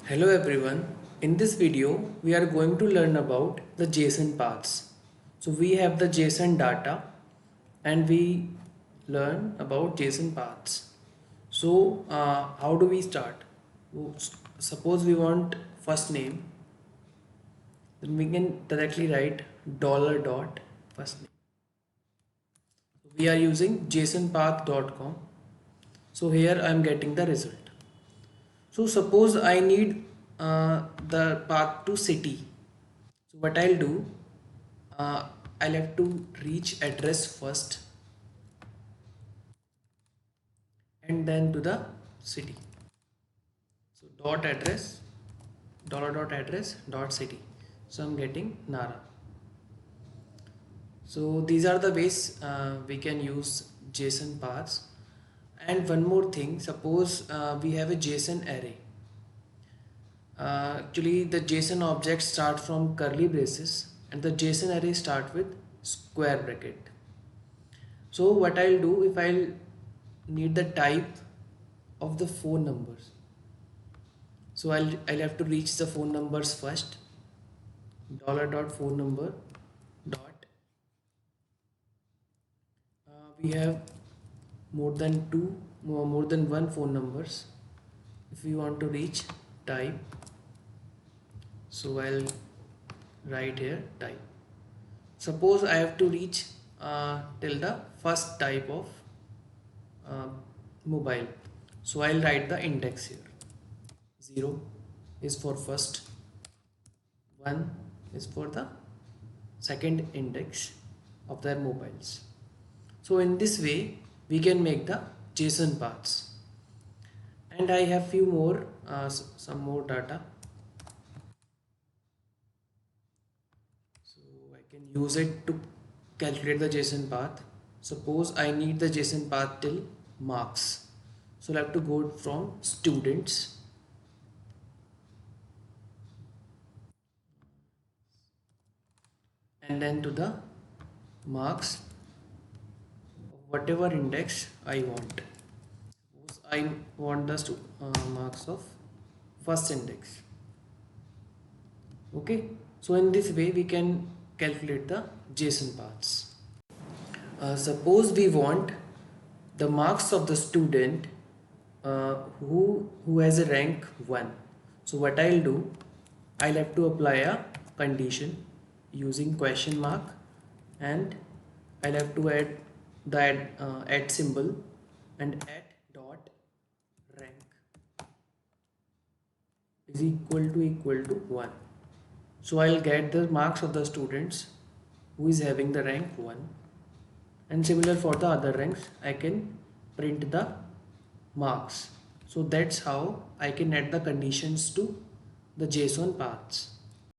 Hello everyone. In this video, we are going to learn about the JSON paths. So we have the JSON data and we learn about JSON paths. So how do we start? Suppose we want first name, then we can directly write dollar dot first name. We are using jasonpath.com. So here I am getting the result. So suppose I need the path to city. So what I'll do, uh, I'll have to reach address first and then to the city. So dot address, dollar dot address dot city. So I'm getting Nara. So these are the ways we can use JSON paths. And one more thing, suppose we have a JSON array. Actually, the JSON objects start from curly braces and the JSON array start with square bracket. So what I'll do, if I'll need the type of the phone numbers, so I'll have to reach the phone numbers first. Dollar dot phone number dot we have more than one phone numbers. If we want to reach type, so I'll write here type. Suppose I have to reach till the first type of uh, mobile, so I'll write the index here. 0 is for first, 1 is for the second index of their mobiles. So in this way we can make the JSON paths. And I have few more some more data, so I can use it to calculate the JSON path. Suppose I need the JSON path till marks, so I'll have to go from students and then to the marks of whatever index I want. Suppose I want the marks of first index. Okay, so in this way we can calculate the JSON paths. Suppose we want the marks of the student who has a rank 1. So what I'll do, I'll have to apply a condition using question mark, and I'll have to add the add symbol and add dot rank is equal to 1. So I'll get the marks of the students who is having the rank 1, and similar for the other ranks I can print the marks. So that's how I can add the conditions to the JSON paths.